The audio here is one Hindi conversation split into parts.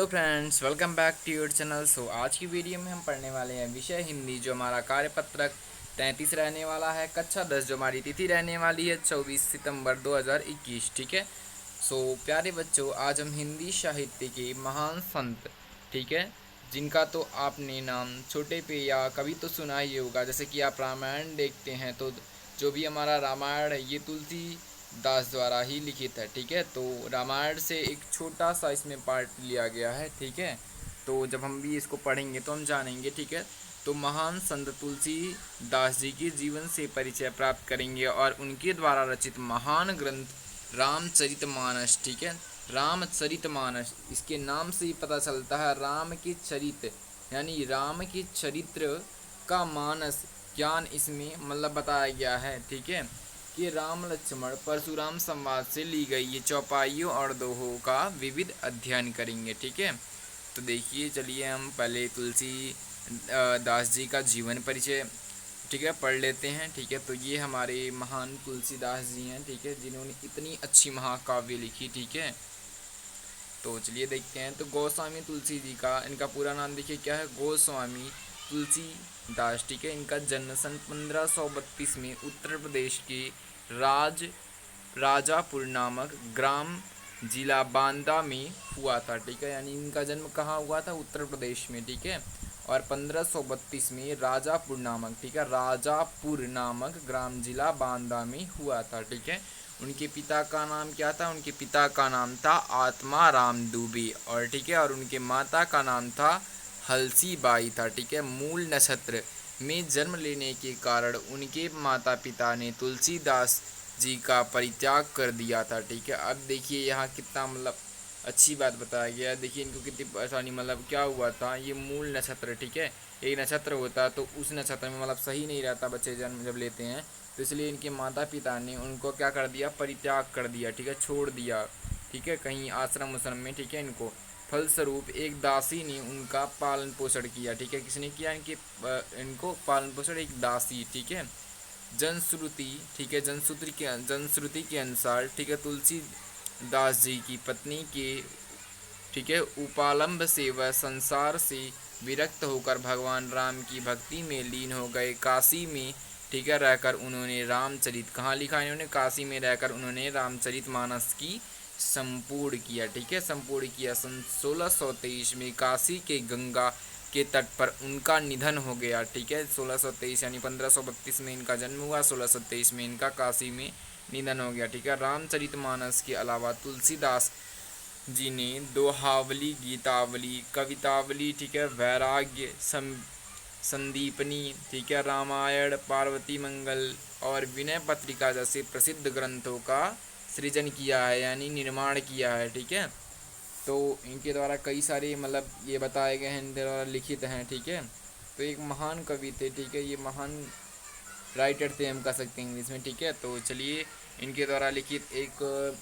Hello friends, welcome back to your channel. आज की वीडियो में हम पढ़ने वाले हैं विषय हिंदी, जो हमारा कार्यपत्रक 33 रहने वाला है, कक्षा 10, जो हमारी तिथि रहने वाली है 24 सितंबर 2021। ठीक है। प्यारे बच्चों, आज हम हिंदी साहित्य के महान संत, ठीक है, जिनका तो आपने नाम छोटे पे या कभी तो सुना ही होगा। जैसे कि आप रामायण देखते हैं तो जो भी हमारा रामायण है ये तुलसी दास द्वारा ही लिखित है। ठीक है। तो रामायण से एक छोटा सा इसमें पार्ट लिया गया है। ठीक है। तो जब हम भी इसको पढ़ेंगे तो हम जानेंगे। ठीक है। तो महान संत तुलसी दास जी के जीवन से परिचय प्राप्त करेंगे और उनके द्वारा रचित महान ग्रंथ रामचरितमानस, ठीक है, रामचरितमानस, इसके नाम से ही पता चलता है राम के चरित्र, यानी राम के चरित्र का मानस ज्ञान इसमें मतलब बताया गया है। ठीक है। कि राम लक्ष्मण परशुराम संवाद से ली गई ये चौपाइयों और दोहों का विविध अध्ययन करेंगे। ठीक है। तो देखिए, चलिए हम पहले तुलसी दास जी का जीवन परिचय, ठीक है, पढ़ लेते हैं। ठीक है। तो ये हमारे महान तुलसीदास जी हैं, ठीक है, जिन्होंने इतनी अच्छी महाकाव्य लिखी। ठीक है। तो चलिए देखते हैं। तो गोस्वामी तुलसी जी का, इनका पूरा नाम देखिए क्या है, गोस्वामी तुलसी दास। ठीक है। इनका जन्म सन 1532 में उत्तर प्रदेश के राजापुर नामक ग्राम जिला बांदा में हुआ था। ठीक है। यानी इनका जन्म कहाँ हुआ था, उत्तर प्रदेश में। ठीक है। और 1532 में राजापुर नामक, ठीक है, राजापुर नामक ग्राम जिला बांदा में हुआ था। ठीक है। उनके पिता का नाम क्या था, उनके पिता का नाम था आत्मा राम दुबे, और ठीक है, और उनके माता का नाम था हलसी बाई था। ठीक है। मूल नक्षत्र में जन्म लेने के कारण उनके माता पिता ने तुलसीदास जी का परित्याग कर दिया था। ठीक है। अब देखिए यहाँ कितना मतलब अच्छी बात बताया गया है। देखिए इनको कितनी परेशानी, मतलब क्या हुआ था, ये मूल नक्षत्र, ठीक है, एक नक्षत्र होता तो उस नक्षत्र में मतलब सही नहीं रहता बच्चे जन्म जब लेते हैं, तो इसलिए इनके माता पिता ने उनको क्या कर दिया, परित्याग कर दिया। ठीक है, छोड़ दिया। ठीक है, कहीं आश्रम उश्रम में। ठीक है। इनको फलस्वरूप एक दासी ने उनका पालन पोषण किया। ठीक है। किसने किया, इनको पालन पोषण एक दासी। ठीक है। जनश्रुति, ठीक है, जनश्रुति के अनुसार, ठीक है, तुलसी दास जी की पत्नी के, ठीक है, उपालंब से वह संसार से विरक्त होकर भगवान राम की भक्ति में लीन हो गए। काशी में, ठीक है, रहकर उन्होंने रामचरित, कहाँ लिखा इन्होंने, काशी में रहकर उन्होंने रामचरित मानस की संपूर्ण किया। ठीक है, संपूर्ण किया। सन 1623 में काशी के गंगा के तट पर उनका निधन हो गया। ठीक है, 1623 यानी 1532 में इनका जन्म हुआ, 1623 में इनका काशी में निधन हो गया। ठीक है। रामचरितमानस के अलावा तुलसीदास जी ने दोहावली, गीतावली, कवितावली, ठीक है, वैराग्य संदीपनी, ठीक है, रामायण, पार्वती मंगल और विनय पत्रिका जैसे प्रसिद्ध ग्रंथों का सृजन किया है, यानी निर्माण किया है। ठीक है। तो इनके द्वारा कई सारे मतलब ये बताए गए हैं, इनके द्वारा लिखित हैं। ठीक है। तो एक महान कवि थे। ठीक है, ये महान राइटर थे, हम कह सकते हैं इंग्लिश में। ठीक है। तो चलिए इनके द्वारा लिखित एक,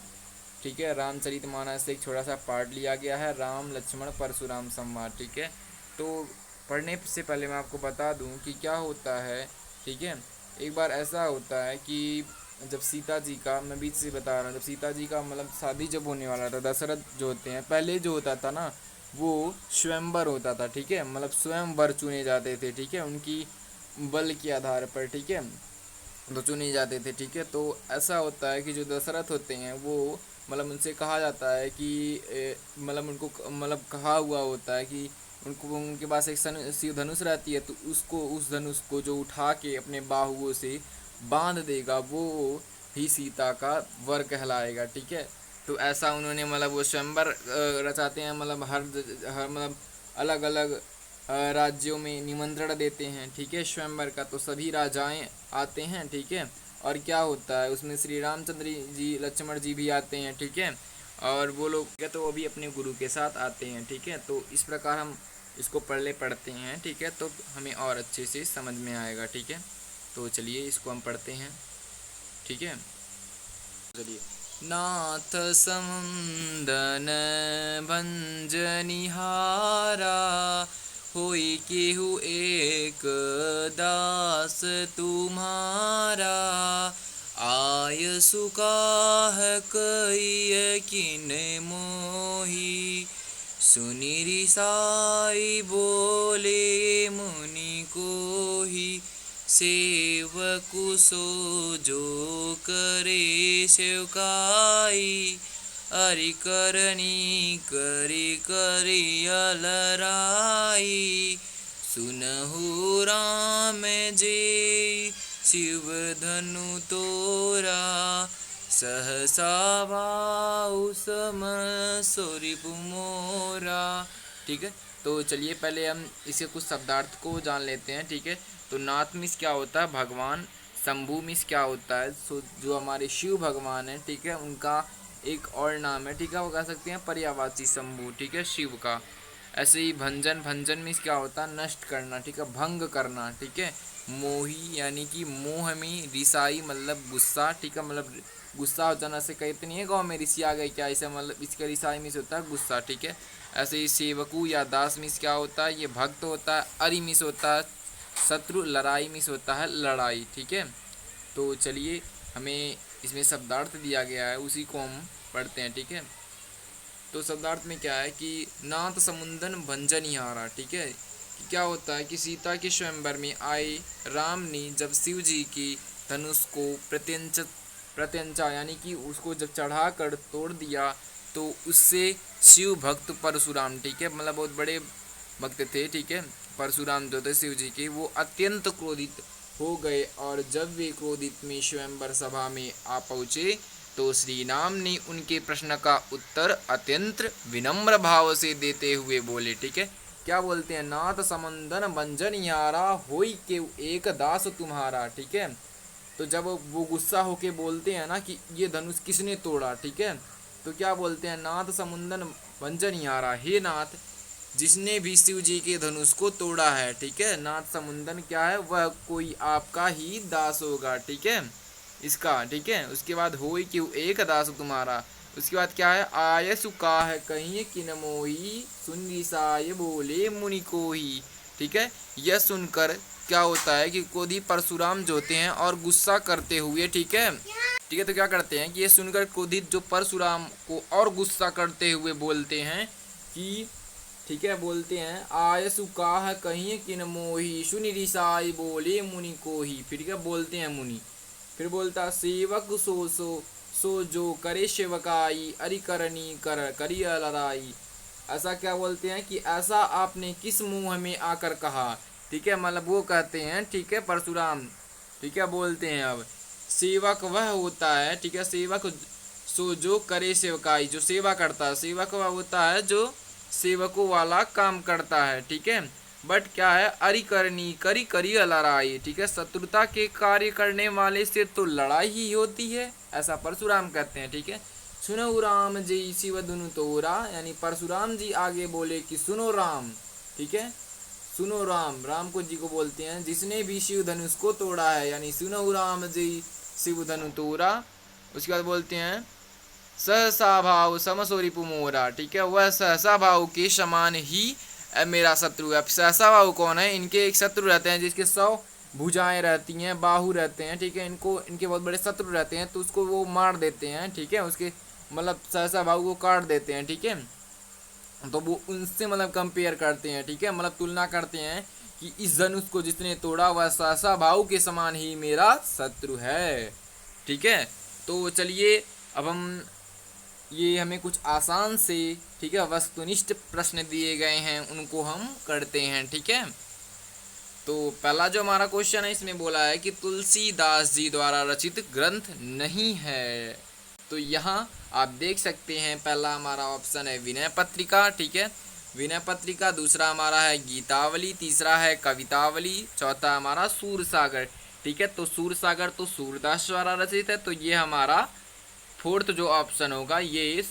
ठीक है, रामचरितमानस से एक छोटा सा पार्ट लिया गया है, राम लक्ष्मण परशुराम संवाद। ठीक है। तो पढ़ने से पहले मैं आपको बता दूं कि क्या होता है। ठीक है। एक बार ऐसा होता है कि जब सीता जी का, मैं बीच से बता रहा हूँ, जब सीता जी का मतलब शादी जब होने वाला था, दशरथ जो होते हैं, पहले जो होता था ना वो स्वयंवर होता था। ठीक है, मतलब स्वयंवर चुने जाते थे। ठीक है, उनकी बल के आधार पर। ठीक है, तो चुने जाते थे। ठीक है। तो ऐसा होता है कि जो दशरथ होते हैं वो मतलब उनसे कहा जाता है कि मतलब उनको मतलब कहा हुआ होता है कि उनको, उनके पास एक शिव धनुष रहती है, तो उसको, उस धनुष को जो उठा के अपने बाहुओं से बांध देगा वो ही सीता का वर कहलाएगा। ठीक है। तो ऐसा उन्होंने मतलब वो स्वयंवर रचाते हैं, मतलब हर मतलब अलग अलग राज्यों में निमंत्रण देते हैं। ठीक है, स्वयंवर का, तो सभी राजाएं आते हैं। ठीक है। और क्या होता है उसमें, श्री रामचंद्र जी, लक्ष्मण जी भी आते हैं। ठीक है। और वो लोग क्या, तो वो भी अपने गुरु के साथ आते हैं। ठीक है। तो इस प्रकार हम इसको पढ़ते हैं। ठीक है। तो हमें और अच्छे से समझ में आएगा। ठीक है। तो चलिए इसको हम पढ़ते हैं। ठीक है। चलिए। नाथ समुंदन भंजनिहारा, होई केहू एक दास तुम्हारा। आय सुकाह कई किन मोही, सुनि ऋषाई बोले मुनि को ही, सेवकु सो जो करे सेवकाई, अरि करनी करी करी अलराई। सुनहु राम जे शिव धनु तोरा, सहसा भाऊ सम सोरिपु मोरा। ठीक है, तो चलिए पहले हम इसे कुछ शब्दार्थ को जान लेते हैं। ठीक है, तो नाथ मीन्स क्या होता है? भगवान। शंभु मीन्स क्या होता है? सो जो हमारे शिव भगवान है, ठीक है, उनका एक और नाम है, ठीक है, वो कह सकते हैं पर्यायवाची शंभु, ठीक है, शिव का। ऐसे ही भंजन, भंजन मीन्स क्या होता है? नष्ट करना, ठीक है, भंग करना, ठीक है। मोही यानी कि मोह में, रिसाई मतलब गुस्सा, ठीक है, मतलब गुस्सा हो जाना से कहते नहीं है गाँव में ऋषि आ गए क्या, ऐसे मतलब इसका रिसाई मीन्स होता है गुस्सा, ठीक है। ऐसे ही सेवकू या दास मीन्स क्या होता है? ये भक्त होता है। अरि मीन्स होता है शत्रु, लड़ाई मीन्स होता है लड़ाई, ठीक है। तो चलिए हमें इसमें शब्दार्थ दिया गया है, उसी को हम पढ़ते हैं, ठीक है। तो शब्दार्थ में क्या है कि नाथ समुंदन भंजनिहारा, ठीक है, कि क्या होता है कि सीता के स्वयंवर में आए राम ने जब शिव जी की धनुष को प्रत्यंचा यानी कि उसको जब चढ़ा कर तोड़ दिया, तो उससे शिव भक्त परशुराम, ठीक है, मतलब बहुत बड़े भक्त थे, ठीक है, परशुराम जो थे शिव जी के, वो अत्यंत क्रोधित हो गए। और जब वे क्रोधित में स्वयंवर सभा में आ पहुँचे, तो श्री राम ने उनके प्रश्न का उत्तर अत्यंत विनम्र भाव से देते हुए बोले, ठीक है, क्या बोलते हैं? नाथ समंदन भंजनिहारा, होई के एक दास तुम्हारा, ठीक है। तो जब वो गुस्सा होके बोलते हैं ना कि ये धनुष किसने तोड़ा, ठीक है, तो क्या बोलते हैं? नाथ समुंदन भंजनिहारा, हे नाथ, जिसने भी शिव जी के धनुष को तोड़ा है, ठीक है। नाथ समुंदन क्या है? वह कोई आपका ही दास होगा, ठीक है, इसका, ठीक है। उसके बाद होई क्यों एक दास तुम्हारा, उसके बाद क्या है? आय सुका है कहीं किन मोही, सुन ऋषाय बोले मुनि को ही, ठीक है। यह सुनकर क्या होता है कि क्रोधी परशुराम जो होते हैं और गुस्सा करते हुए, ठीक है, ठीक है, तो क्या करते हैं कि ये सुनकर क्रोधित जो परशुराम को और गुस्सा करते हुए बोलते हैं कि, ठीक है, बोलते हैं आय सुका है कहीं किन मोही, सुन ऋषाय बोले मुनि को ही, फिर क्या बोलते हैं मुनि, फिर बोलता सेवक सो जो करे सेवकाई, अरि करनी कर करी लड़ाई। ऐसा क्या बोलते हैं कि ऐसा आपने किस मुंह में आकर कहा, ठीक है, मतलब वो कहते हैं, ठीक है, परशुराम, ठीक है, बोलते हैं अब सेवक वह होता है, ठीक है, सेवक सो जो करे सेवकाई, जो सेवा करता है, सेवक वह होता है जो सेवकों वाला काम करता है, ठीक है। बट क्या है? अरि करनी करी करी लड़ाई, ठीक है, शत्रुता के कार्य करने वाले से तो लड़ाई ही होती है, ऐसा परशुराम कहते हैं, ठीक है। सुनो राम जी शिव धनु तोरा, यानी परशुराम जी आगे बोले कि सुनो राम, ठीक है, सुनो राम, राम को जी को बोलते हैं, जिसने भी शिव धनुष को तोड़ा है, यानी सुनो राम जी शिव धनु तोरा। उसके बाद बोलते हैं सहसा भाव समसोरिपु मोरा, ठीक है, वह सहसा भाव के समान ही मेरा शत्रु है। सहसा भाव कौन है? इनके एक शत्रु रहते हैं जिसके 100 भुजाएं रहती हैं, बाहु रहते हैं, ठीक है, इनको इनके बहुत बड़े शत्रु रहते हैं, तो उसको वो मार देते हैं, ठीक है, उसके मतलब सहसा भाव को काट देते हैं, ठीक है। तो वो उनसे मतलब कंपेयर करते हैं, ठीक है, मतलब तुलना करते हैं कि इस धनुष को जिसने तोड़ा वह सहसा भाव के समान ही मेरा शत्रु है, ठीक है। तो चलिए अब हम ये हमें कुछ आसान से, ठीक है, वस्तुनिष्ठ प्रश्न दिए गए हैं, उनको हम करते हैं, ठीक है। तो पहला जो हमारा क्वेश्चन है इसमें बोला है कि तुलसीदास जी द्वारा रचित ग्रंथ नहीं है। तो यहाँ आप देख सकते हैं पहला हमारा ऑप्शन है विनय पत्रिका, ठीक है, विनय पत्रिका, दूसरा हमारा है गीतावली, तीसरा है कवितावली, चौथा हमारा सूरसागर, ठीक है। तो सूरसागर तो सूरदास द्वारा रचित है, तो ये हमारा फोर्थ जो ऑप्शन होगा ये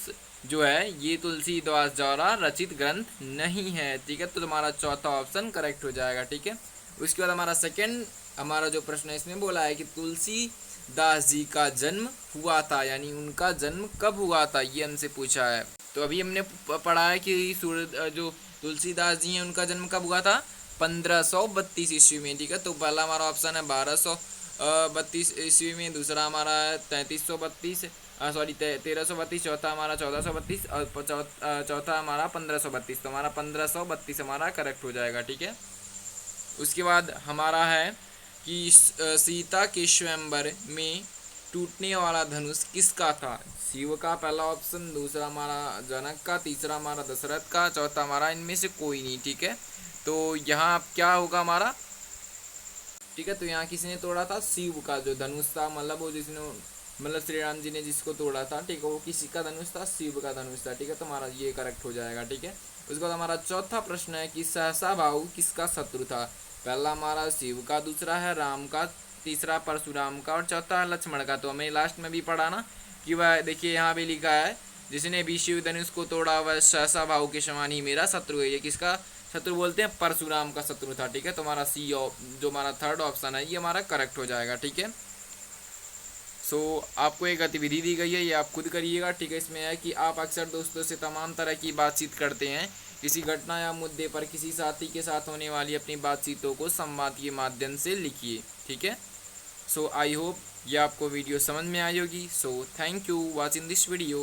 जो है ये तुलसीदास द्वारा रचित ग्रंथ नहीं है, ठीक है। तो हमारा चौथा ऑप्शन करेक्ट हो जाएगा, ठीक है। उसके बाद हमारा सेकंड हमारा जो प्रश्न है इसमें बोला है कि तुलसीदास जी का जन्म हुआ था, यानी उनका जन्म कब हुआ था, ये हमसे पूछा है। तो अभी हमने पढ़ा है कि जो तुलसीदास जी हैं उनका जन्म कब हुआ था? 1532 ईस्वी में, ठीक है। तो पहला हमारा ऑप्शन है 1232 ईस्वी में, दूसरा हमारा है 3332 सॉरी 1332, चौथा हमारा 1432 और चौथा हमारा 1532, तो हमारा 1532 हमारा करेक्ट हो जाएगा। ठीक है, उसके बाद हमारा है कि सीता के स्वयंवर में टूटने वाला धनुष किसका था? शिव का पहला ऑप्शन, दूसरा हमारा जनक का, तीसरा हमारा दशरथ का, चौथा हमारा इनमें से कोई नहीं। ठीक है, तो यहाँ क्या होगा हमारा? ठीक है, तो यहाँ किसने तोड़ा था? शिव का जो धनुष था, मतलब वो जिसने, मतलब श्री राम जी ने जिसको तोड़ा था, ठीक है, वो किसी का धनुष था? शिव का धनुष था। ठीक है, तो हमारा ये करेक्ट हो जाएगा। ठीक है, उसके बाद हमारा चौथा प्रश्न है कि सहसा भाऊ किसका शत्रु था? पहला हमारा शिव का, दूसरा है राम का, तीसरा परशुराम का और चौथा है लक्ष्मण का। तो हमें लास्ट में भी पढ़ा ना कि वह, देखिए यहाँ भी लिखा है, जिसने भी शिव धनुष को तोड़ा वह सहसा भाऊ के समान ही मेरा शत्रु है। ये किसका शत्रु बोलते हैं? परशुराम का शत्रु था। ठीक है, तो हमारा सी, जो हमारा थर्ड ऑप्शन है, ये हमारा करेक्ट हो जाएगा। ठीक है, सो आपको एक गतिविधि दी गई है, ये आप खुद करिएगा। ठीक है, इसमें है कि आप अक्सर दोस्तों से तमाम तरह की बातचीत करते हैं, किसी घटना या मुद्दे पर किसी साथी के साथ होने वाली अपनी बातचीतों को संवाद के माध्यम से लिखिए। ठीक है, सो आई होप ये आपको वीडियो समझ में आई होगी। So thank you watching this video.